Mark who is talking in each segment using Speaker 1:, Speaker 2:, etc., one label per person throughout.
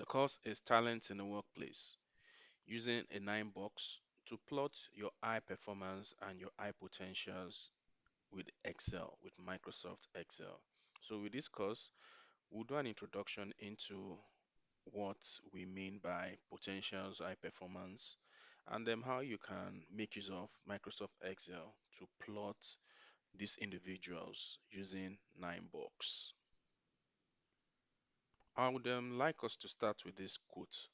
Speaker 1: The course is Talents in the Workplace, using a nine box to plot your high performance and your high potentials with Excel, with Microsoft Excel. So with this course, we'll do an introduction into what we mean by potentials, high performance, and then how you can make use of Microsoft Excel to plot these individuals using nine box. I would like us to start with this quote.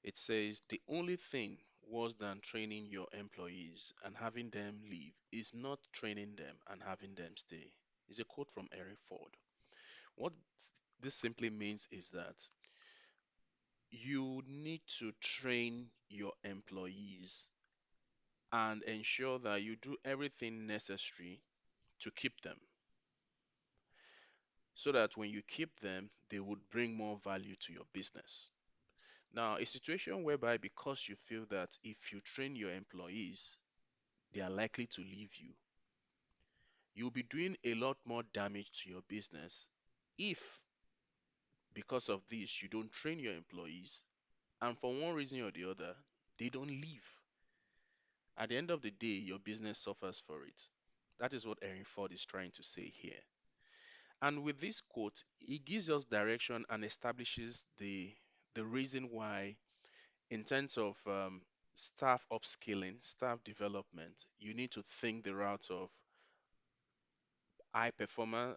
Speaker 1: It says, "The only thing worse than training your employees and having them leave is not training them and having them stay." It's a quote from Eric Ford. What this simply means is that you need to train your employees and ensure that you do everything necessary to keep them so that when you keep them, they would bring more value to your business. Now, a situation whereby because you feel that if you train your employees, they are likely to leave you, you'll be doing a lot more damage to your business if, because of this, you don't train your employees and for one reason or the other, they don't leave. At the end of the day, your business suffers for it. That is what Erin Ford is trying to say here. And with this quote, he gives us direction and establishes the reason why, in terms of staff upskilling, staff development, you need to think the route of high performer,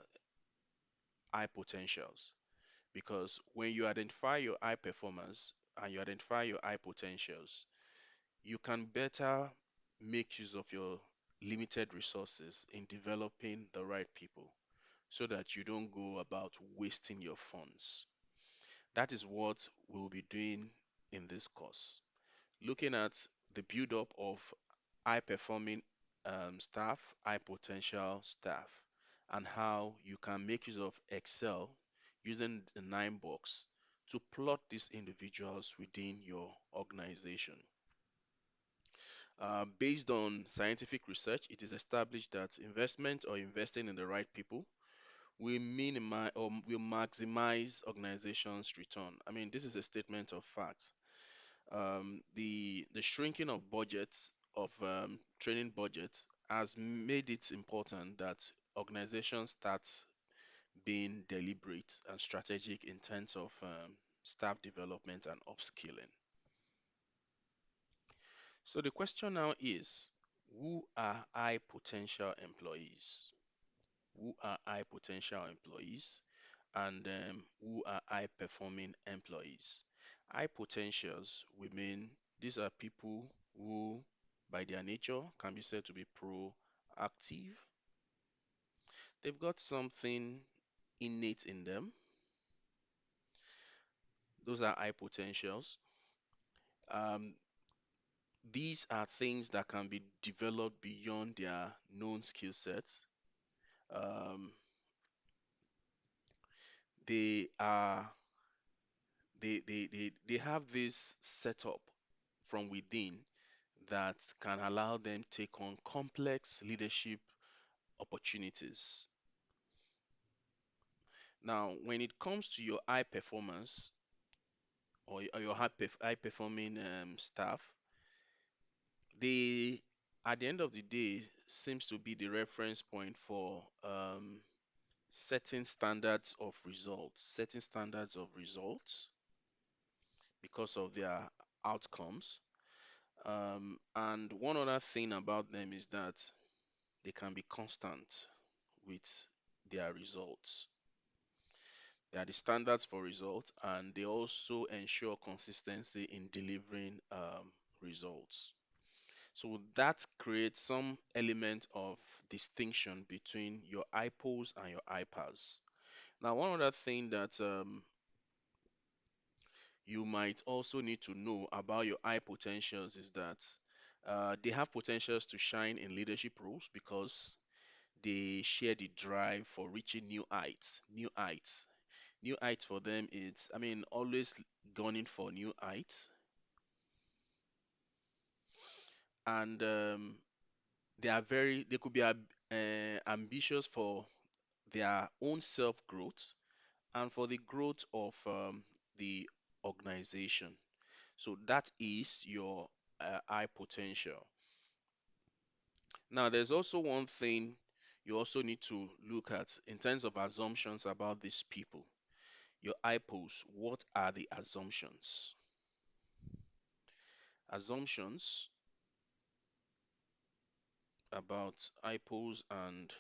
Speaker 1: high potentials. Because when you identify your high performers and you identify your high potentials, you can better make use of your limited resources in developing the right people so that you don't go about wasting your funds. That is what we'll be doing in this course. Looking at the build up of high performing staff, high potential staff, and how you can make use of Excel using the nine box to plot these individuals within your organization. Based on scientific research, it is established that investment or investing in the right people will minimize or will maximize organizations' return. I mean, this is a statement of fact. The shrinking of budgets of training budgets has made it important that organizations start being deliberate and strategic in terms of staff development and upskilling. So the question now is, who are high potential employees? Who are high potential employees? And who are high performing employees? High potentials, we mean these are people who, by their nature, can be said to be proactive. They've got something innate in them. Those are high potentials. Um, these are things that can be developed beyond their known skill sets. Um, they are they have this setup from within that can allow them take on complex leadership opportunities. Now, when it comes to your high performance or your high performing staff, they at the end of the day seems to be the reference point for setting standards of results because of their outcomes. And one other thing about them is that they can be constant with their results. They are the standards for results, and they also ensure consistency in delivering results. So that creates some element of distinction between your IPOs and your IPAs. Now, one other thing that you might also need to know about your high potentials is that they have potentials to shine in leadership roles because they share the drive for reaching new heights. New heights for them, it's, I mean, always gunning for new heights. And they could be ambitious for their own self growth and for the growth of the organization. So that is your high potential. Now, there's also one thing you also need to look at in terms of assumptions about these people. Your IPOs, what are the assumptions? Assumptions about IPOs and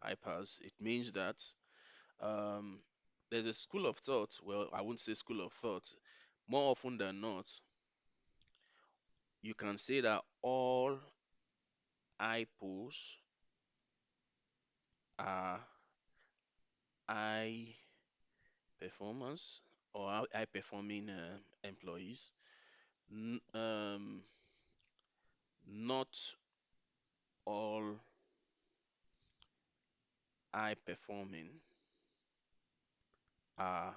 Speaker 1: IPAs, it means that um, there's a school of thought. Well, I wouldn't say school of thought. More often than not, you can say that all IPOs are high performance or high performing employees. Not all high performing are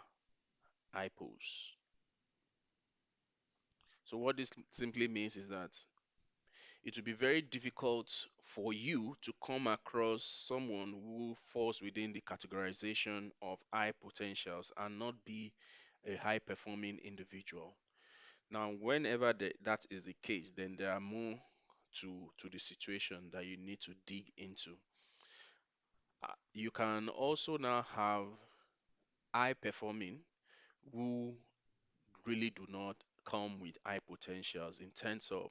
Speaker 1: IPOs. So what this simply means is that it will be very difficult for you to come across someone who falls within the categorization of high potentials and not be a high performing individual. Now, whenever that is the case, then there are more to the situation that you need to dig into. You can also now have high performing who really do not come with high potentials in terms of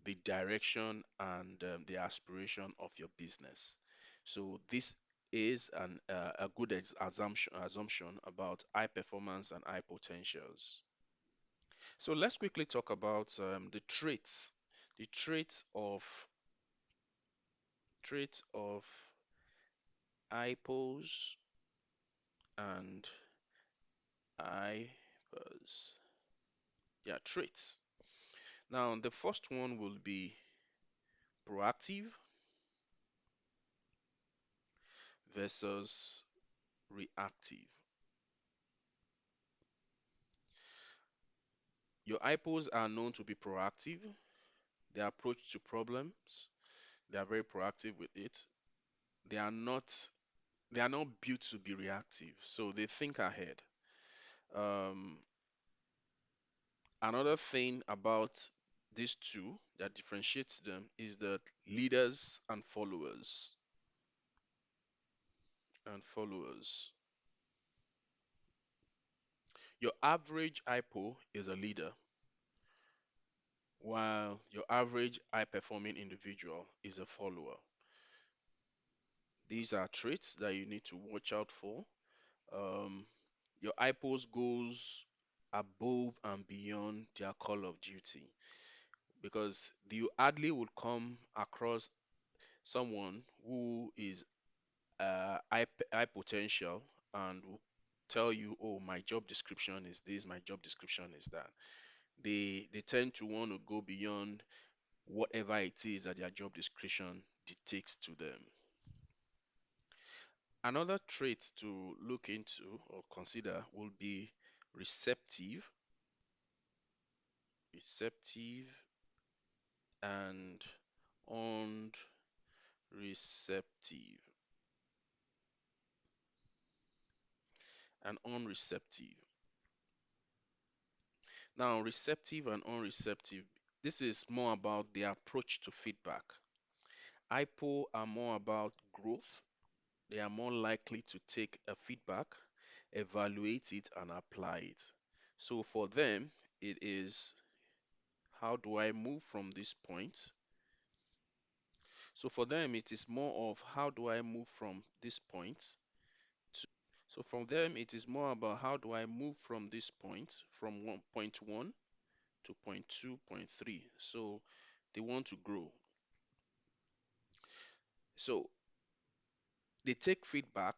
Speaker 1: the direction and the aspiration of your business. So this is a good assumption about high performance and high potentials. So let's quickly talk about the traits of IPOs and IPOs. Yeah, traits. Now the first one will be proactive versus reactive. Your IPOs are known to be proactive. Their approach to problems, they are very proactive with it. They are not they are not built to be reactive, so they think ahead. Um, Another thing about these two that differentiates them is that leaders and followers. Your average IPO is a leader, while your average high performing individual is a follower. These are traits that you need to watch out for. Um, your IPOs goes above and beyond their call of duty because you hardly would come across someone who is high potential and will tell you, oh, my job description is this, my job description is that. They tend to want to go beyond whatever it is that their job description dictates to them. Another trait to look into or consider will be receptive, receptive and unreceptive, and unreceptive. Now, receptive and unreceptive, this is more about the approach to feedback. IPO are more about growth. They are more likely to take a feedback, evaluate it, and apply it. So for them, it is how do I move from this point? So for them, it is more of how do I move from this point to. So from them, it is more about how do I move from this point, from point one to point two, point three. So they want to grow. So they take feedback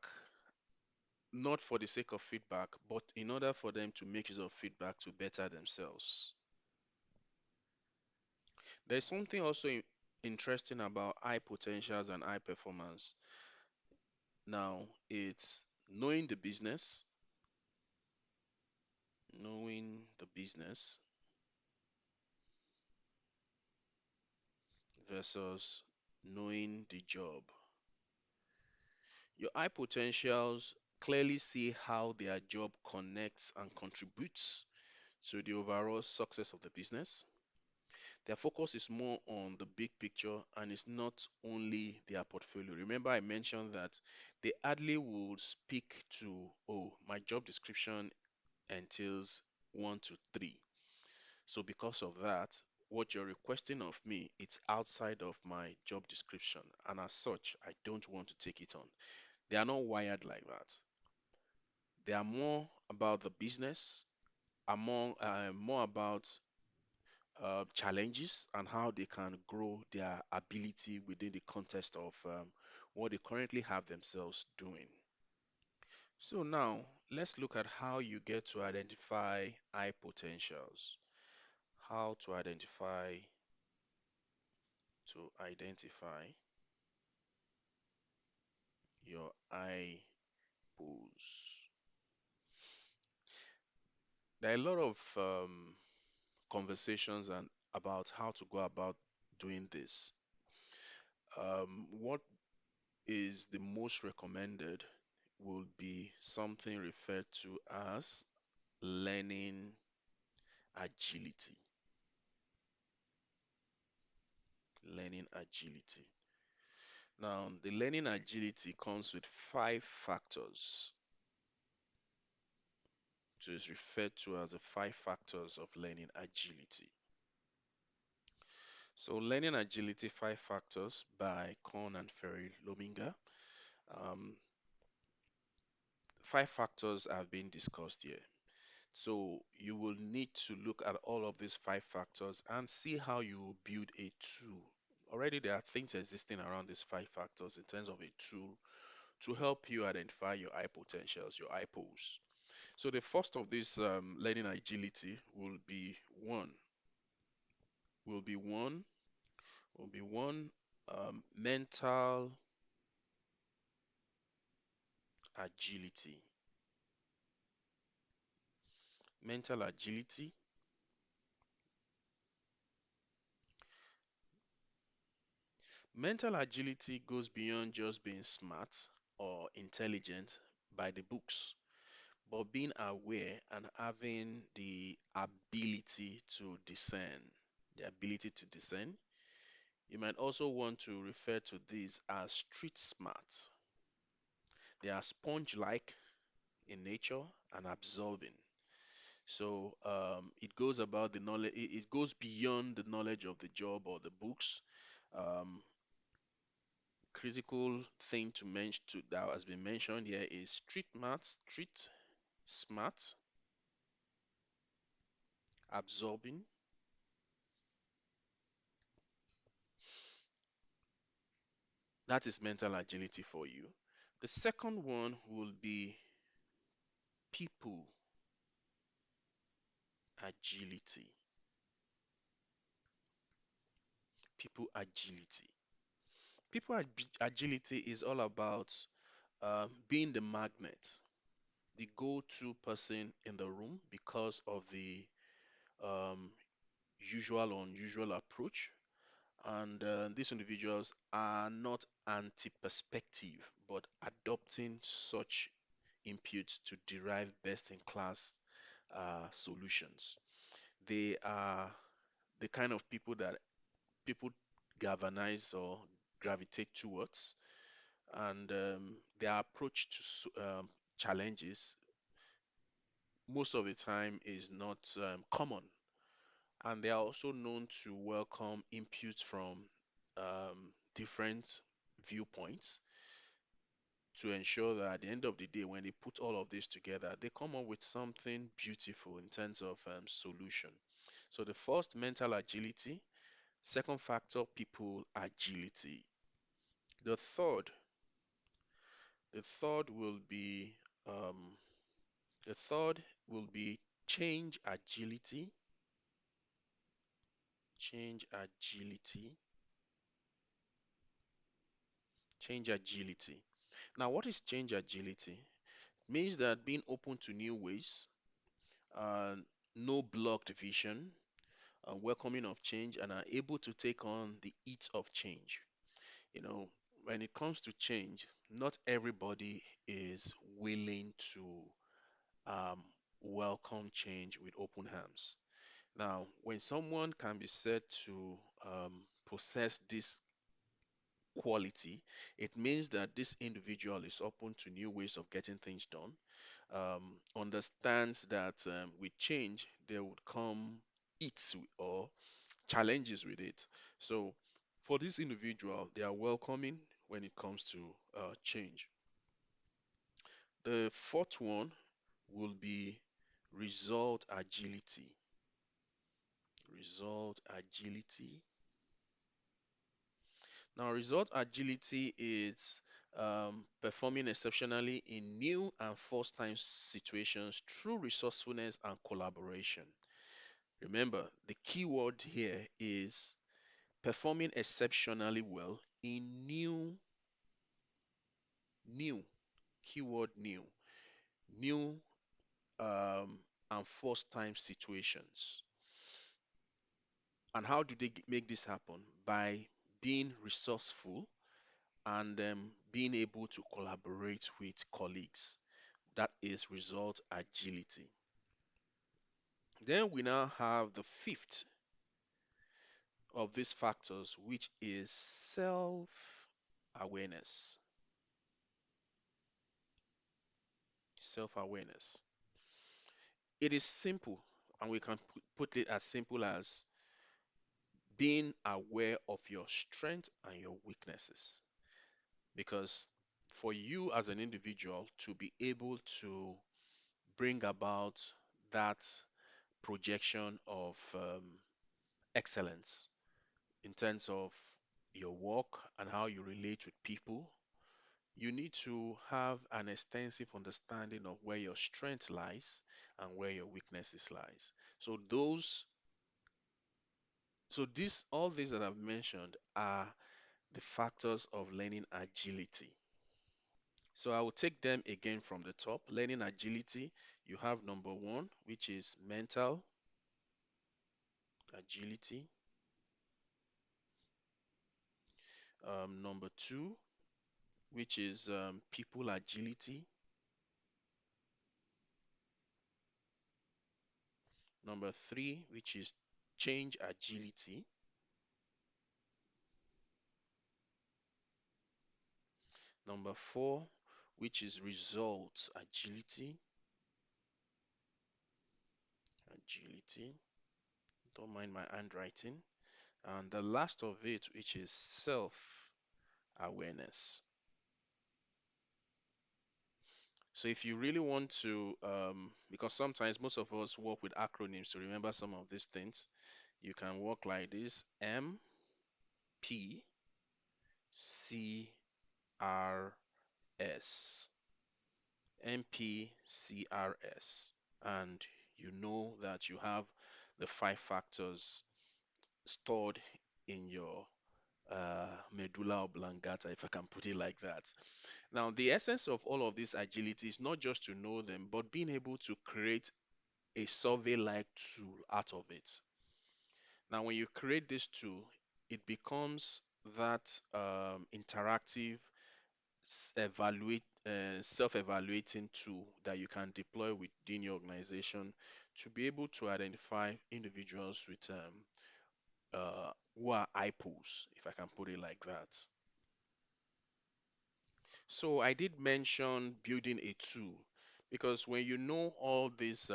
Speaker 1: not for the sake of feedback, but in order for them to make use of feedback to better themselves. There's something also interesting about high potentials and high performance. Now, it's knowing the business versus knowing the job. Your high potentials clearly see how their job connects and contributes to the overall success of the business. Their focus is more on the big picture and it's not only their portfolio. Remember, I mentioned that they hardly would speak to, oh, my job description entails one to three. So because of that, what you're requesting of me, it's outside of my job description. And as such, I don't want to take it on. They are not wired like that. They are more about the business, more about challenges and how they can grow their ability within the context of what they currently have themselves doing. So now let's look at how you get to identify high potentials. How to identify your high pools. There are a lot of conversations and about how to go about doing this. What is the most recommended will be something referred to as learning agility. Learning agility. Now, the learning agility comes with five factors. So it's referred to as the five factors of learning agility. So, learning agility, five factors by Korn and Ferry Lominga. Um, Five factors have been discussed here. So you will need to look at all of these five factors and see how you build a tool. Already there are things existing around these five factors in terms of a tool to help you identify your high potentials, your high pools. So the first of this learning agility will be one, will be one mental agility. Mental agility. Mental agility goes beyond just being smart or intelligent by the books, but being aware and having the ability to discern. The ability to discern. You might also want to refer to this as street smart. They are sponge-like in nature and absorbing. So it goes about the knowledge. It goes beyond the knowledge of the job or the books. Um, Critical thing to mention that has been mentioned here is street smart, absorbing. That is mental agility for you. The second one will be people agility. People agility. Agility is all about being the magnet, the go-to person in the room because of the um, usual or unusual approach. And these individuals are not anti-perspective, but adopting such inputs to derive best-in-class solutions. They are the kind of people that people galvanize or gravitate towards, and their approach to challenges most of the time is not common. And they are also known to welcome inputs from different viewpoints to ensure that at the end of the day, when they put all of this together, they come up with something beautiful in terms of solution. So the first, mental agility. Second factor, people agility. The third, the third will be um, the third will be change agility. Change agility. Change agility. Now, what is change agility? Means that being open to new ways, uh, no blocked vision, welcoming of change, and are able to take on the heat of change. You know, when it comes to change, not everybody is willing to um, welcome change with open arms. Now, when someone can be said to possess this quality, it means that this individual is open to new ways of getting things done, understands that with change there would come its or challenges with it. So, for this individual, they are welcoming when it comes to change. The fourth one will be result agility. Result agility. Now, result agility is performing exceptionally in new and first time situations through resourcefulness and collaboration. Remember, the key word here is performing exceptionally well in new, keyword new um, and first time situations. And how do they make this happen? By being resourceful and being able to collaborate with colleagues. That is result agility. Then we now have the fifth of these factors, which is self awareness. Self awareness. It is simple, and we can put it as simple as being aware of your strengths and your weaknesses. Because for you as an individual to be able to bring about that projection of excellence in terms of your work and how you relate with people, you need to have an extensive understanding of where your strength lies and where your weaknesses lies. So this all these that I've mentioned are the factors of learning agility. So I will take them again from the top. Learning agility, you have number one, which is mental agility. Number two, which is people agility. Number three, which is change agility. Number four, which is results agility. Agility. Don't mind my handwriting. And the last of it, which is self awareness. So if you really want to, because sometimes most of us work with acronyms to remember some of these things, you can work like this: MPCRS. MPCRS. And you know that you have the five factors stored in your medulla oblongata, if I can put it like that. Now, the essence of all of this agility is not just to know them, but being able to create a survey-like tool out of it. Now, when you create this tool, it becomes that interactive, self-evaluating tool that you can deploy within your organization to be able to identify individuals with who are IPOs, if I can put it like that. So I did mention building a tool because when you know all these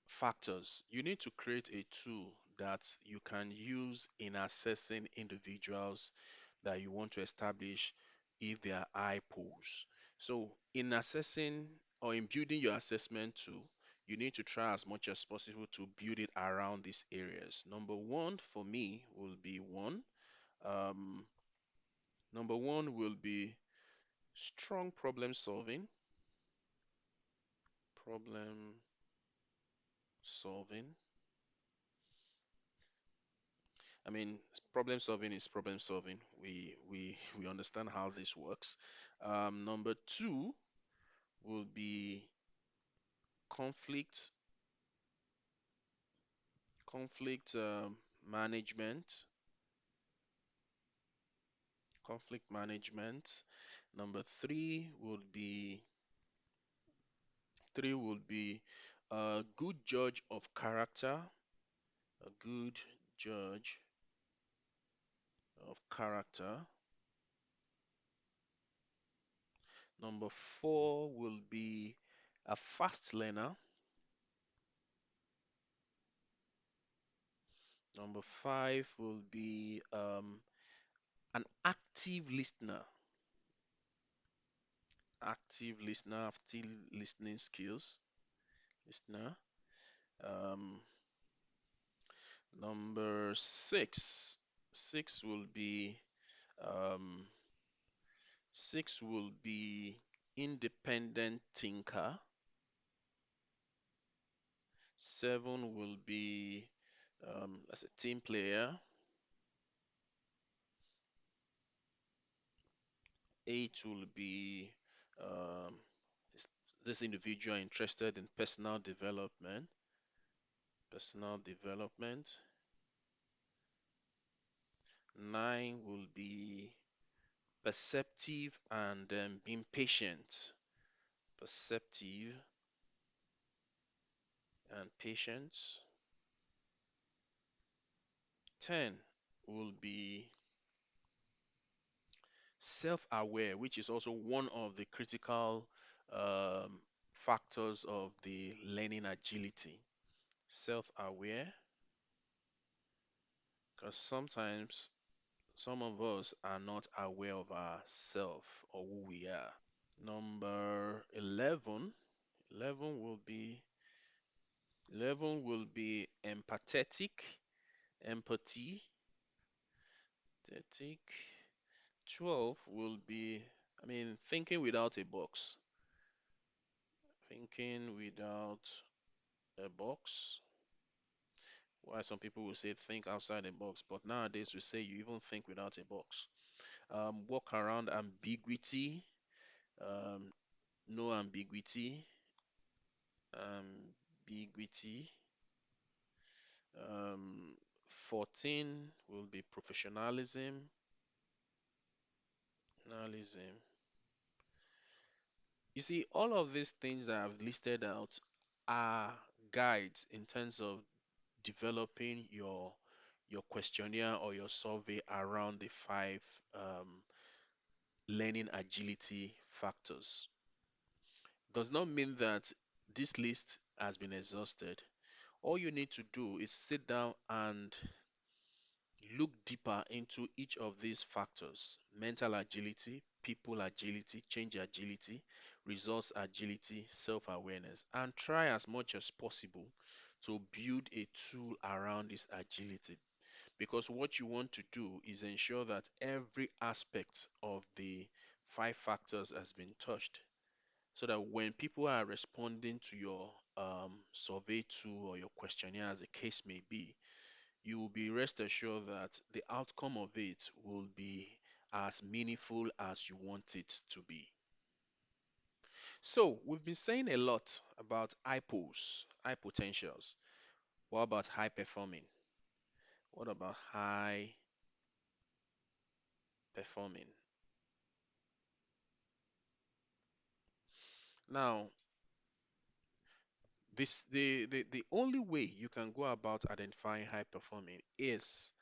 Speaker 1: factors, you need to create a tool that you can use in assessing individuals that you want to establish if they are IPOs. So in assessing or in building your assessment tool, you need to try as much as possible to build it around these areas. Number one for me will be one. Um, Number one will be strong problem solving. Problem solving. I mean, problem solving is problem solving. We understand how this works. Number two will be conflict conflict management. Conflict management. Number three would be Three would be a good judge of character, a good judge of character. Number four will be a fast learner. Number five will be an active listener. Active listening skills. Listener. Um, Number six. Um, Six will be independent thinker. Seven will be as a team player. Eight will be um, this this individual interested in personal development. Personal development. Nine will be perceptive and being patient. Perceptive and patience. 10 will be self-aware, which is also one of the critical um, factors of the learning agility. Self-aware, because sometimes some of us are not aware of ourselves or who we are. Number 11 will be 11 will be empathetic, empathy, empathetic. 12 will be, thinking without a box. Thinking without a box. Why some people will say think outside the box, but nowadays we say you even think without a box. Walk around ambiguity, um, no ambiguity, ambiguity. 14 will be professionalism, professionalism. You see, all of these things that I've listed out are guides in terms of developing your questionnaire or your survey around the five learning agility factors. Does not mean that this list has been exhausted. All you need to do is sit down and look deeper into each of these factors: mental agility, people agility, change agility, resource agility, self awareness, and try as much as possible to build a tool around this agility. Because what you want to do is ensure that every aspect of the five factors has been touched, so that when people are responding to your survey tool or your questionnaire, as the case may be, you will be rest assured that the outcome of it will be as meaningful as you want it to be. So, we've been saying a lot about hypos, high potentials. What about high performing? What about high performing? Now, the only way you can go about identifying high performing is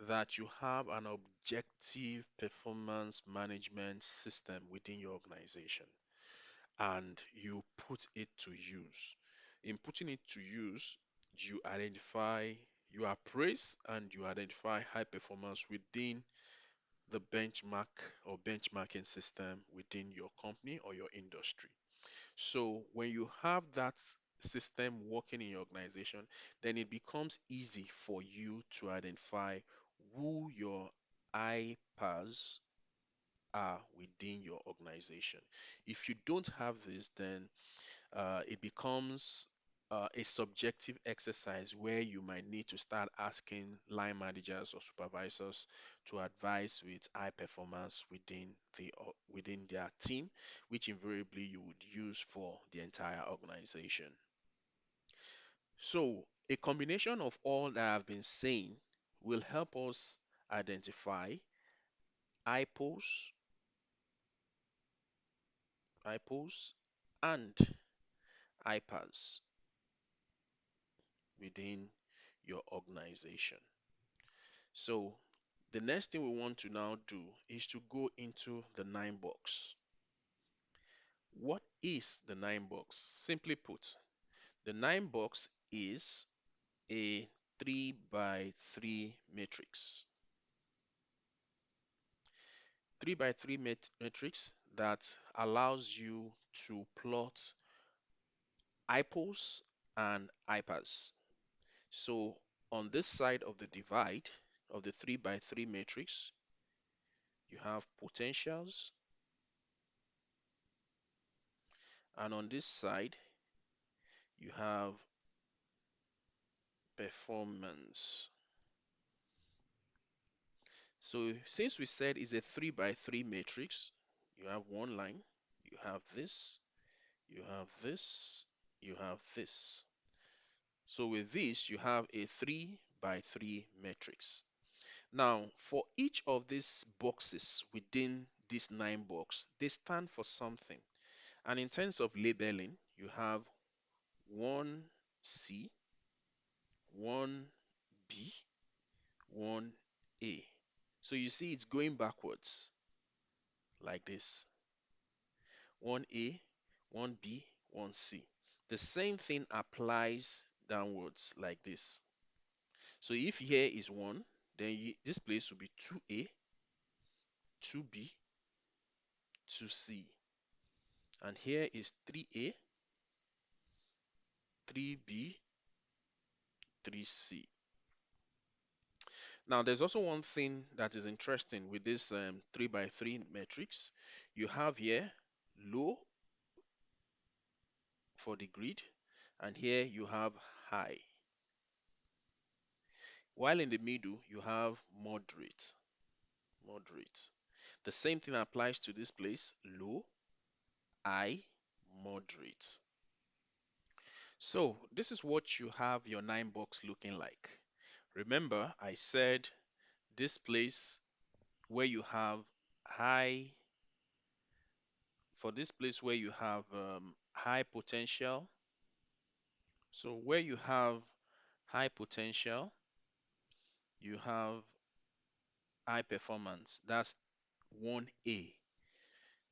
Speaker 1: that you have an objective performance management system within your organization and you put it to use. In putting it to use, you identify, you appraise and you identify high performance within the benchmark or benchmarking system within your company or your industry. So when you have that system working in your organization, then it becomes easy for you to identify who your IPAs are within your organization. If you don't have this, then it becomes a subjective exercise where you might need to start asking line managers or supervisors to advise with high performance within their team, which invariably you would use for the entire organization. So a combination of all that I've been saying will help us identify IPOs, IPOs, and hypers within your organization. So the next thing we want to now do is to go into the nine box. What is the nine box? Simply put, the nine box is a 3 by 3 matrix. 3 by 3 matrix that allows you to plot hypos and hypers. So on this side of the divide of the 3 by 3 matrix, you have potentials, and on this side, you have performance. So since we said it's a 3 by 3 matrix, you have one line, you have this, you have this, you have this. So with this, you have a 3 by 3 matrix. Now, for each of these boxes within this nine box, they stand for something. And in terms of labeling, you have 1C, 1B, 1A. So you see it's going backwards like this. 1A, 1B, 1C. The same thing applies downwards like this. So if here is 1, then this place will be 2A, 2B, 2C. And here is 3A, 3B, 3C. Now, there's also one thing that is interesting with this 3 by 3 matrix. You have here low for the grid, and here you have high. While in the middle, you have moderate. Moderate. The same thing applies to this place, low, high, moderate. So this is what you have your nine box looking like. Remember, I said this place where you have high, for this place where you have high potential. So where you have high potential, you have high performance. That's 1A.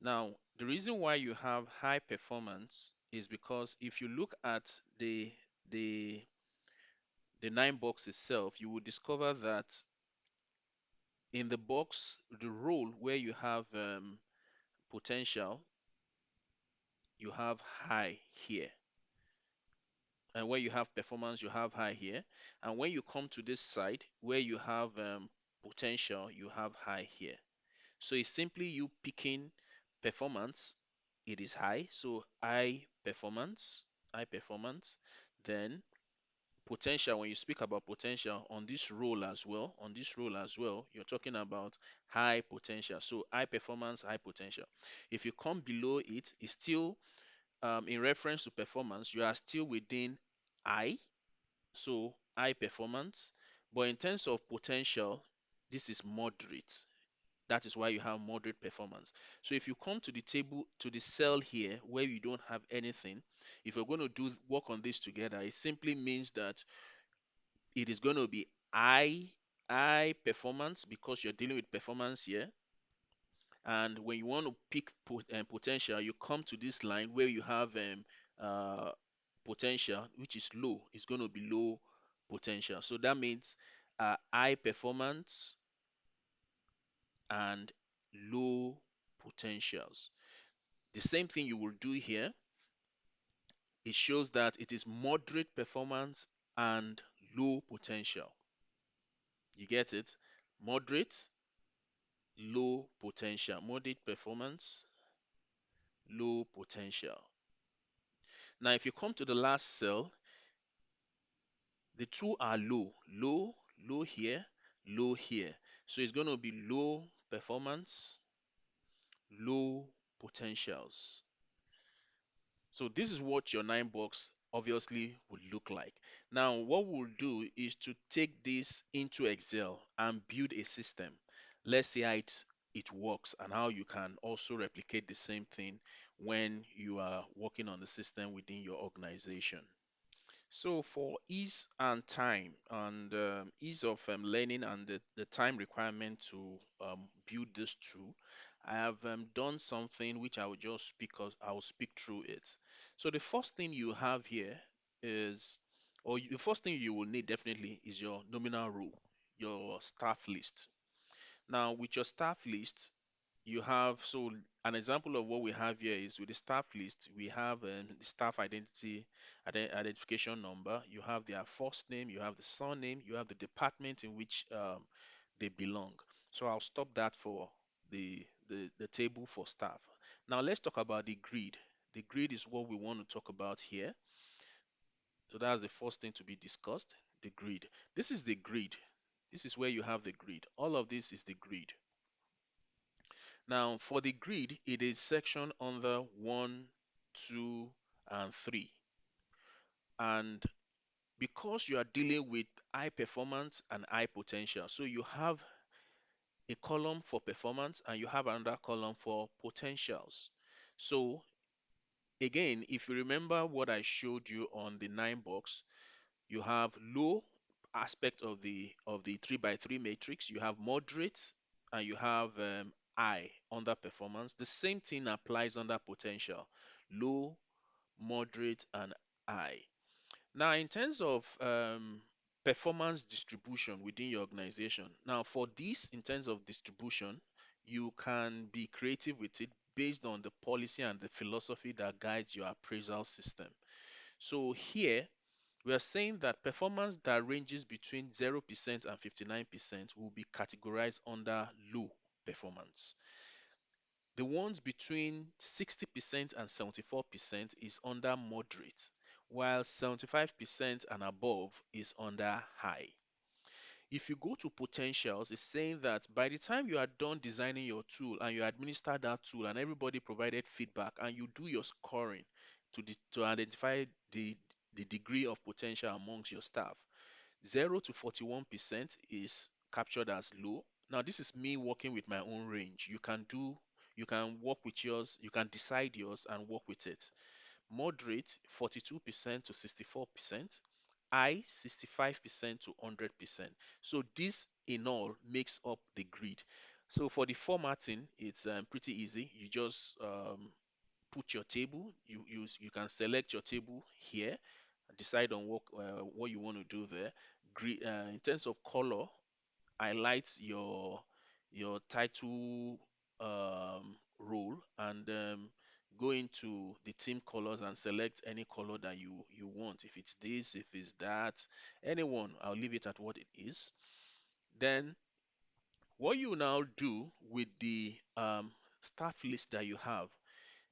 Speaker 1: Now, the reason why you have high performance is because if you look at the the nine box itself, you will discover that in the box, the role where you have potential, you have high here. And where you have performance, you have high here. And when you come to this side, where you have potential, you have high here. So it's simply you picking performance, it is high. So high performance, then potential. When you speak about potential on this role as well, you're talking about high potential. So high performance, high potential. If you come below it, it's still in reference to performance, you are still within high, so high performance. But in terms of potential, this is moderate. That is why you have moderate performance. So if you come to the table, to the cell here where you don't have anything, if you're going to do work on this together, it simply means that it is going to be high performance because you're dealing with performance here. And when you want to pick potential, you come to this line where you have uh, potential, which is low. It's going to be low potential. So that means high performance and low potentials. The same thing you will do here. It shows that it is moderate performance and low potential. You get it? Moderate, low potential. Moderate performance, low potential. Now, if you come to the last cell, the two are low, low here, low here. So it's going to be low performance, low potentials. So this is what your nine box obviously would look like. Now, what we'll do is to take this into Excel and build a system. Let's see how it works and how you can also replicate the same thing when you are working on the system within your organization. So for ease and time and ease of learning and the time requirement to build this tool, I have done something which I will just speak, I will speak through it. So the first thing you have here is, the first thing you will need definitely is your nominal role, your staff list. Now with your staff list, you have, so an example of what we have here is with the staff list, we have the staff identification number, you have their first name, you have the surname, you have the department in which they belong. So I'll stop that for the table for staff. Now let's talk about the grid. The grid is what we want to talk about here. So that's the first thing to be discussed, the grid. This is the grid. This is where you have the grid. All of this is the grid. Now, for the grid, it is section under 1, 2, and 3. And because you are dealing with high performance and high potential, so you have a column for performance and you have another column for potentials. So again, if you remember what I showed you on the 9 box, you have low aspect of the 3 by 3 matrix, you have moderate, and you have high under performance. The same thing applies under potential, low, moderate, and high. Now in terms of performance distribution within your organization, now for this, in terms of distribution, you can be creative with it based on the policy and the philosophy that guides your appraisal system. So here we are saying that performance that ranges between 0% and 59% will be categorized under low performance. The ones between 60% and 74% is under moderate, while 75% and above is under high. If you go to potentials, it's saying that by the time you are done designing your tool and you administer that tool and everybody provided feedback and you do your scoring to identify the degree of potential amongst your staff, 0 to 41% is captured as low. Now, this is me working with my own range. You can work with yours, you can decide yours and work with it. Moderate, 42% to 64%. High, 65% to 100%. So this in all makes up the grid. So for the formatting, it's pretty easy. You just put your table. You can select your table here, decide on what you want to do there. In terms of color, highlight your title role and go into the team colors and select any color that you want. If it's this, if it's that, anyone, I'll leave it at what it is. Then what you now do with the staff list that you have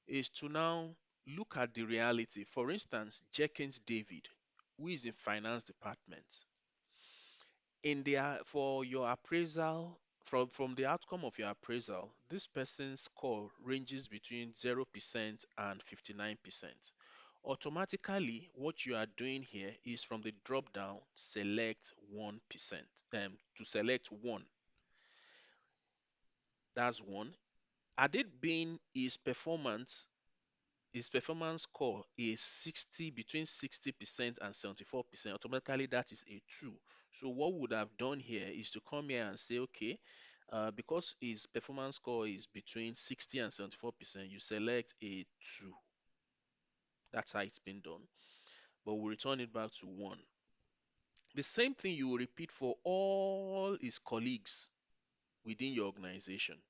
Speaker 1: is to now look at the reality. For instance, Jenkins David, who is in finance department, in their for your appraisal, from the outcome of your appraisal, this person's score ranges between 0% and 59%. Automatically, what you are doing here is from the drop down, select 1%, to select one. That's one. Had it been his performance score is 60, between 60% and 74%, automatically that is a 2. So what we would have done here is to come here and say, okay, because his performance score is between 60 and 74%, you select a 2. That's how it's been done. But we'll return it back to 1. The same thing you will repeat for all his colleagues within your organization.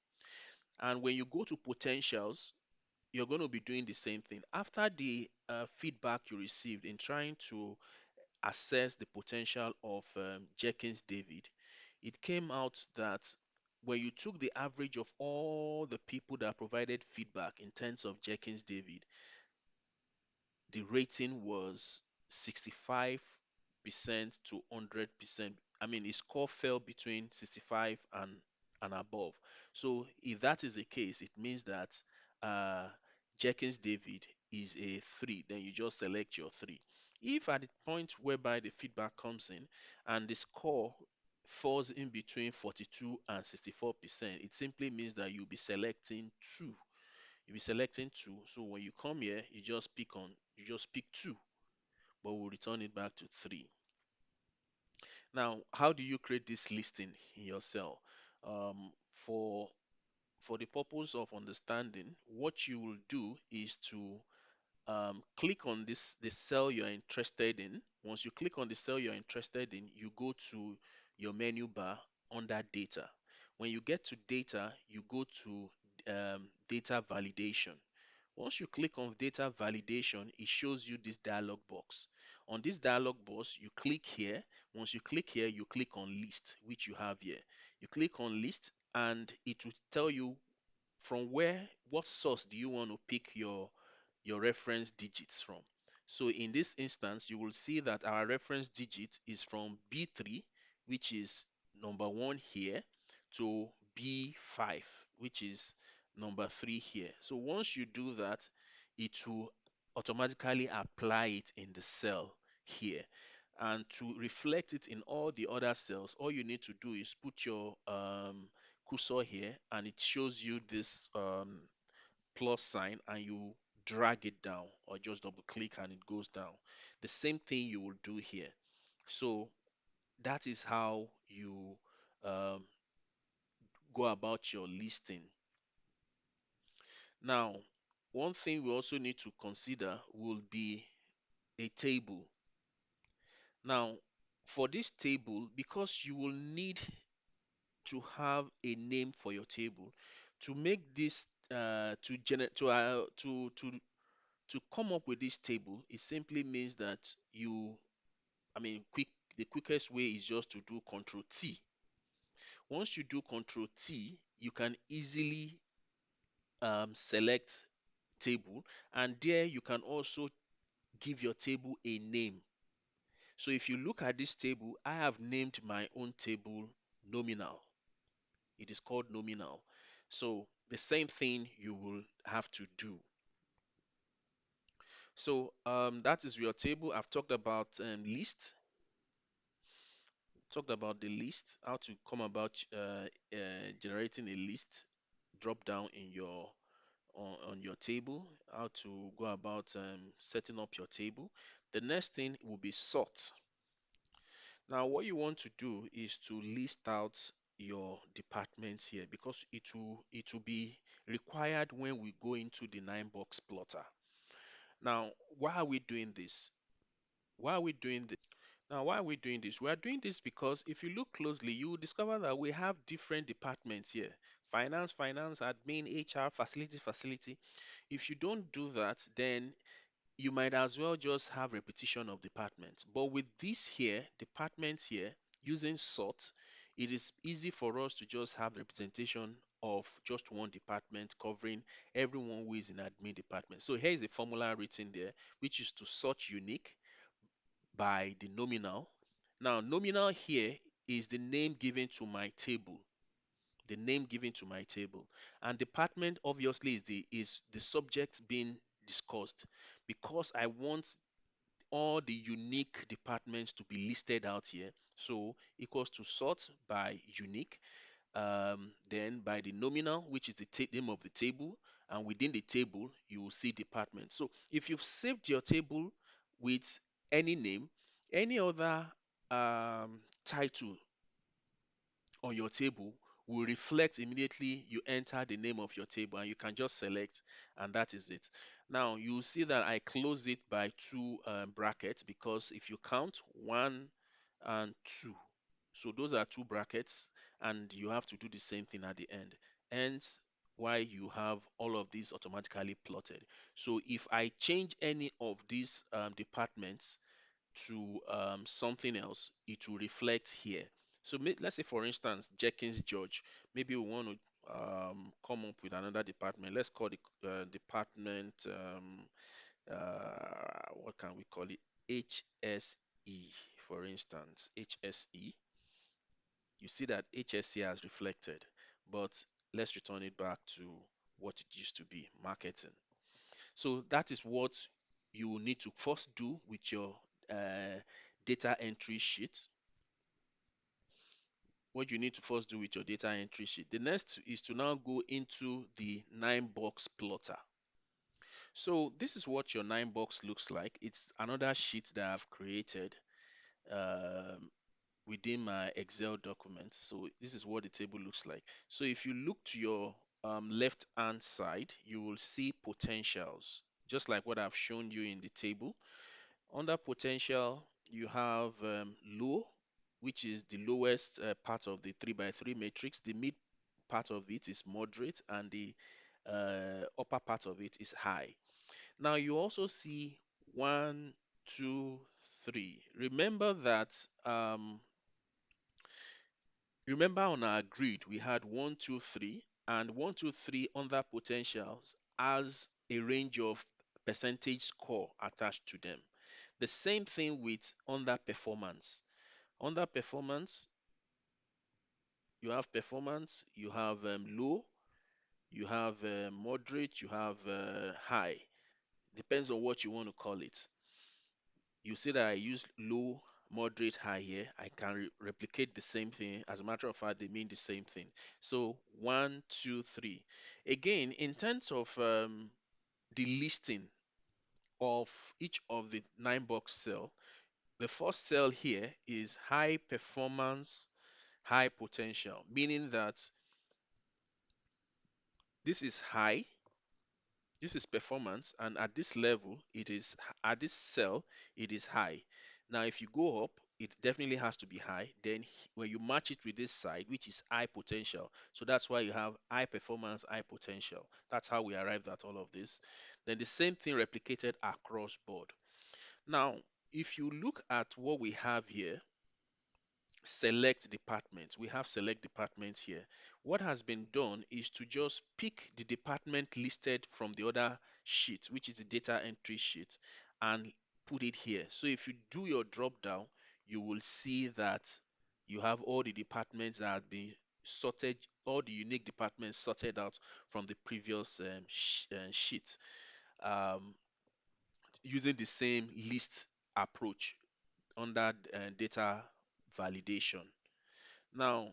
Speaker 1: And when you go to potentials, you're going to be doing the same thing. After the feedback you received in trying to assess the potential of Jenkins David, it came out that when you took the average of all the people that provided feedback in terms of Jenkins David, the rating was 65% to 100%. I mean, his score fell between 65 and above. So if that is the case, it means that uh, Jenkins David is a 3. Then you just select your 3. If at the point whereby the feedback comes in and the score falls in between 42 and 64%, it simply means that you'll be selecting two. You'll be selecting two. So when you come here, you just pick two, but we'll return it back to three. Now, how do you create this listing in your cell? Um, for for the purpose of understanding, what you will do is to click on the cell you're interested in. Once you click on the cell you're interested in, you go to your menu bar under data. When you get to data, you go to data validation. Once you click on data validation, it shows you this dialog box. On this dialog box, you click here. Once you click here, you click on list, which you have here. You click on list and it will tell you from what source do you want to pick your reference digits from. So in this instance, you will see that our reference digit is from B3, which is number one here, to B5, which is number three here. So once you do that, it will automatically apply it in the cell here. And to reflect it in all the other cells, all you need to do is put your cursor here, and it shows you this plus sign, and you drag it down or just double click and it goes down. The same thing you will do here. So that is how you um, go about your listing. Now, one thing we also need to consider will be a table. Now, for this table, because you will need to have a name for your table, to make this to generate to come up with this table, it simply means that the quickest way is just to do Control T. Once you do Control T, you can easily select table, and there you can also give your table a name. So if you look at this table, I have named my own table nominal. It is called nominal. So the same thing you will have to do. So that is your table. I've talked about list, talked about the list, how to come about generating a list drop down in your on your table, how to go about setting up your table. The next thing will be sort. Now, what you want to do is to list out your departments here, because it will be required when we go into the 9 box plotter. Now, why are we doing this? Why are we doing this? Now, why are we doing this? We are doing this because if you look closely, you will discover that we have different departments here. Finance, admin, HR, facility. If you don't do that, then you might as well just have repetition of departments. But with this here, departments here, using sort, it is easy for us to just have representation of just one department covering everyone who is in admin department. So here is a formula written there, which is to sort unique by the nominal. Now, nominal here is the name given to my table, the name given to my table, and department obviously is the subject being discussed, because I want all the unique departments to be listed out here. So equals to sort by unique, then by the nominal, which is the name of the table, and within the table you will see department. So if you've saved your table with any name, any other title on your table will reflect immediately you enter the name of your table, and you can just select, and that is it. Now you see that I close it by two brackets, because if you count 1 and 2, so those are two brackets, and you have to do the same thing at the end. Hence why you have all of these automatically plotted. So if I change any of these departments to something else, it will reflect here. So let's say, for instance, Jenkins George. Maybe we want to come up with another department. Let's call the department, what can we call it? HSE, for instance. HSE. You see that HSE has reflected, but let's return it back to what it used to be, marketing. So that is what you will need to first do with your data entry sheet. what you need to first do with your data entry sheet. The next is to now go into the 9-box plotter. So this is what your 9-box looks like. It's another sheet that I've created um, within my Excel document. So this is what the table looks like. So if you look to your left hand side, you will see potentials, just like what I've shown you in the table. Under potential, you have low, which is the lowest part of the 3 by 3 matrix. The mid part of it is moderate, and the upper part of it is high. Now you also see one, two, three. Remember on our grid we had one, two, three, and one, two, three under potentials has a range of percentage score attached to them. The same thing with under performance. Under performance, you have low, you have moderate, you have high. Depends on what you want to call it. You see that I use low, moderate, high here. I can replicate the same thing. As a matter of fact, they mean the same thing. So one, two, three. Again, in terms of the listing of each of the 9-box cell, the first cell here is high performance, high potential, meaning that this is high, this is performance, and at this level, at this cell, it is high. Now, if you go up, it definitely has to be high. Then, when you match it with this side, which is high potential, so that's why you have high performance, high potential. That's how we arrived at all of this. Then, the same thing replicated across board. Now, if you look at what we have here, select department. We have select department here. What has been done is to just pick the department listed from the other sheet, which is the data entry sheet, and put it here. So if you do your drop down, you will see that you have all the departments that have been sorted, all the unique departments sorted out from the previous sheet, um, using the same list approach under data validation. Now,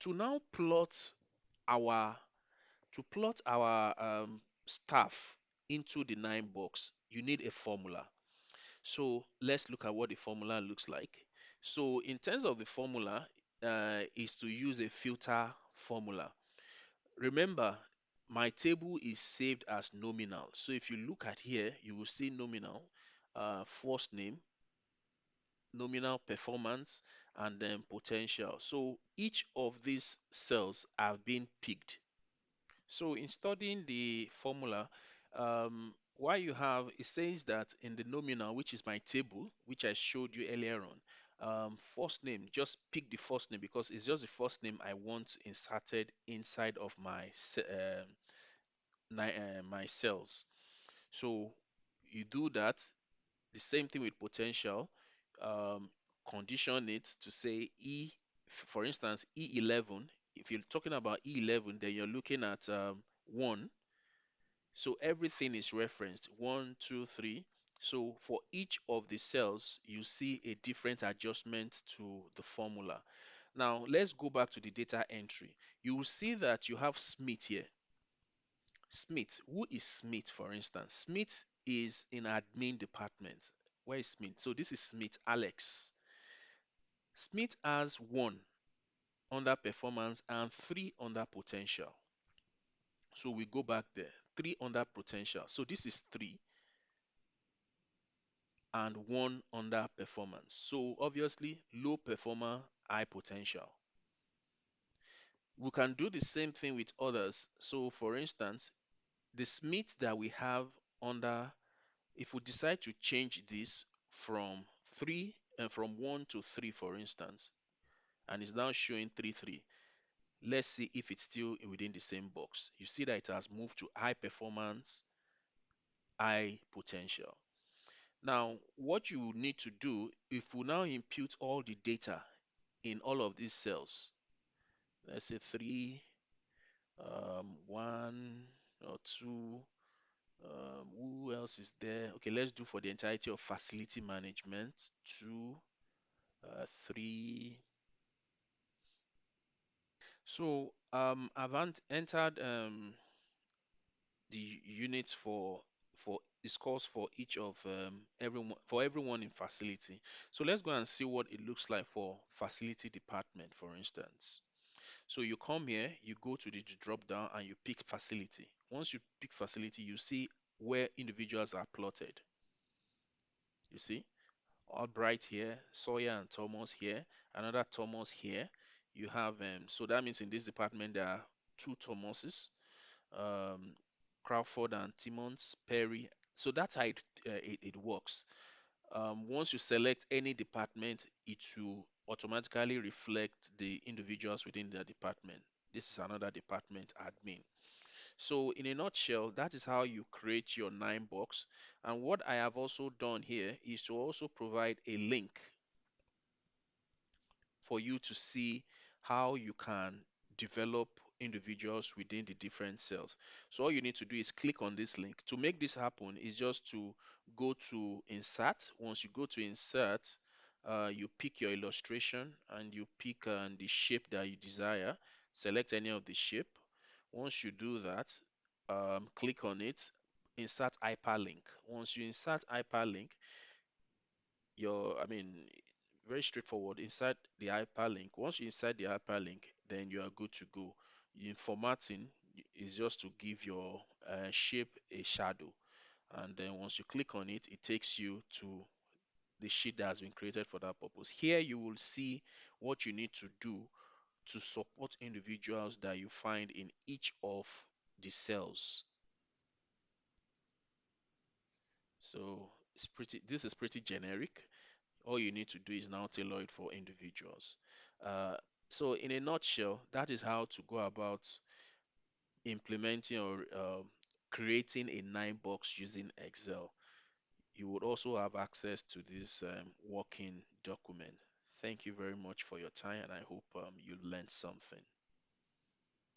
Speaker 1: to now our plot our staff into the 9-box, you need a formula. So let's look at what the formula looks like. So in terms of the formula, is to use a filter formula. Remember, my table is saved as nominal. So if you look at here, you will see nominal, first name, nominal performance, and then potential. So each of these cells have been picked. So in studying the formula, why you have, it says that in the nominal, which is my table, which I showed you earlier on, first name, just pick the first name because it's just the first name I want inserted inside of my cells. So you do that. The same thing with potential. Um, Condition it to say for instance, E11. If you're talking about E11, then you're looking at 1. So everything is referenced 1, 2, 3. So for each of the cells, you see a different adjustment to the formula. Now let's go back to the data entry. You will see that you have Smith here. Smith, who is Smith, for instance? Smith is in admin department. Where is Smith? So this is Smith, Alex. Smith has 1 under performance and 3 under potential. So we go back there, 3 under potential. So this is 3 and 1 under performance. So obviously, low performer, high potential. We can do the same thing with others. So for instance, the Smith that we have under, if we decide to change this from 3 and from 1 to 3, for instance, and it's now showing 3 3. Let's see if it's still within the same box. You see that it has moved to high performance, high potential. Now, what you need to do, if we now impute all the data in all of these cells, let's say 3, 1 or 2, who else is there? Okay, let's do for the entirety of facility management, 2, 3, So I've entered the units for this course for each of everyone in facility. So let's go and see what it looks like for facility department, for instance. So you come here, you go to the drop down and you pick facility. Once you pick facility, you see where individuals are plotted. You see Albright here, Sawyer and Thomas here, another Thomas here. You have so that means in this department there are two Thomases, um, Crawford and Timmons, Perry. So that's how it works. Once you select any department, it will automatically reflect the individuals within the department. This is another department admin. So in a nutshell, that is how you create your 9 box. And what I have also done here is to also provide a link for you to see how you can develop individuals within the different cells. So all you need to do is click on this link. To make this happen is just to go to insert. Once you go to insert, you pick your illustration and you pick the shape that you desire. Select any of the shape. Once you do that, click on it, insert hyperlink. Once you insert hyperlink, I mean, very straightforward. Inside the hyperlink, once you insert the hyperlink, then you are good to go. In formatting is just to give your shape a shadow, and then once you click on it, it takes you to the sheet that has been created for that purpose. Here you will see what you need to do to support individuals that you find in each of the cells. So this is pretty generic. All you need to do is now tailor it for individuals. Uh, so in a nutshell, that is how to go about implementing or creating a 9 box using Excel. You would also have access to this working document. Thank you very much for your time, and I hope you learned something.